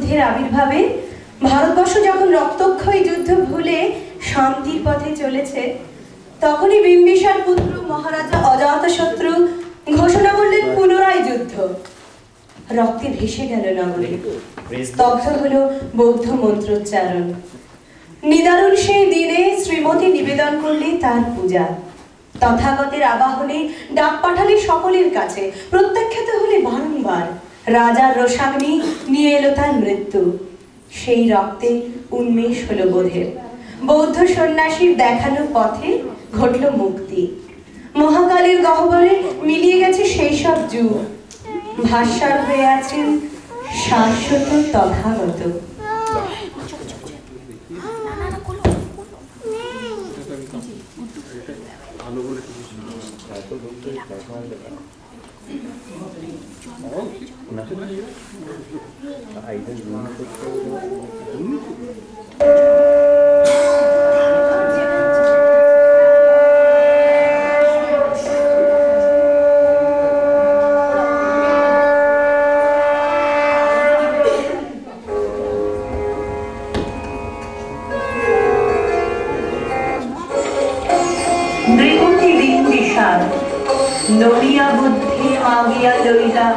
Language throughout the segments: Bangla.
বুদ্ধের আবির্ভাবে ভারতবর্ষ যখন রক্তক্ষয়ী যুদ্ধ ভুলে শান্তির পথে চলেছে, তখনই বিম্বিসার পুত্র মহারাজা অজাতশত্রু ঘোষণা করলেন পুনরায় যুদ্ধ। রক্তে ভেসে গেল নগরে, স্তব্ধ হলো বৌদ্ধ মন্ত্রোচ্চারণ। নিদারুণ সেই দিনে শ্রীমতী নিবেদন করলে তার পূজা। তথাগতের আবাহনে ডাক পাঠালে সকলের কাছে, প্রত্যাখ্যাত হলে বারংবার। রাজার রোষাগ্নি নিয়ে এলো তার মৃত্যু। সেই রক্তে উন্মেষ হলো বোধের। বৌদ্ধ সন্ন্যাসীর দেখানো পথে ঘটল মুক্তি। মহাকালের গহ্বরে মিলিয়ে গেছে সেই সব যুগ। ভাস্বর হয়ে আছেন শাশ্বত তথাগত। নড়িয়া বুদ্ধি মাগিয়া লইলা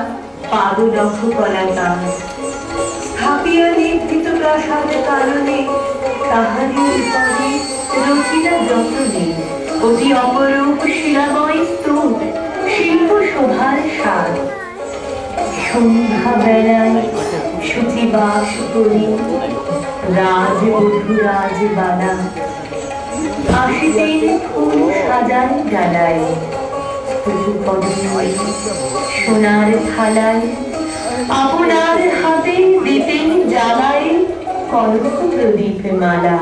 পারু লক্ষ কলাকাম, স্থাপিয়া নিভৃত প্রাসাদ কারণে তাহারি বিপদে রচিলা যতনে। অতি অপরূপ শিলাময় স্তূপ, শিল্প শোভার সার। সন্ধ্যা বেলায় শুচিবাস করি রাজবধূ রাজবালা, আসিতেন ফুল সাজান ডালায়। সোনার থালায় আপনার হাতে দিতেন জ্বালায় কনক প্রদীপ মালা।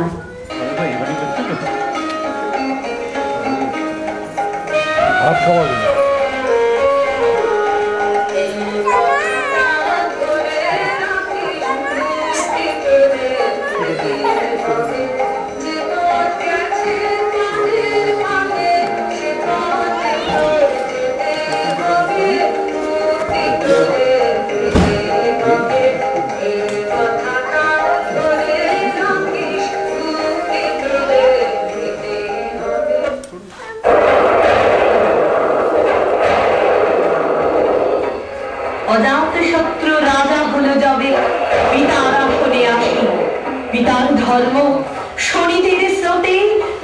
অজাতশত্রু রাজা হলো যবে পিতার আসনে আসি, পিতার ধর্ম শনিদের স্রোতে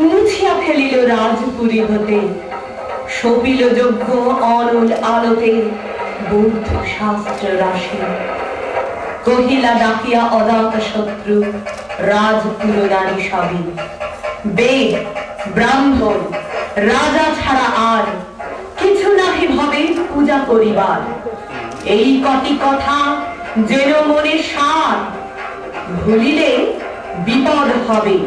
মুছিয়া ফেলিল রাজপুরী হতে। সপিল যজ্ঞ অনল আলোতে বৌদ্ধ শাস্ত্র রাশি। কহিলা ডাকিয়া অজাতশত্রু রাজপুর নারী সবই। বেদ ব্রাহ্মণ রাজা ছাড়া আর কিছু নাহি ভবে পূজা করিবার। এই কটি কথা যেন মনে সার, ভুলিলে বিপদ হবে।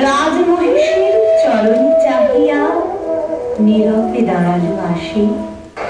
রাজমহিষীর চরণ চাহিয়া নীরবে দাঁড়ালো আসি।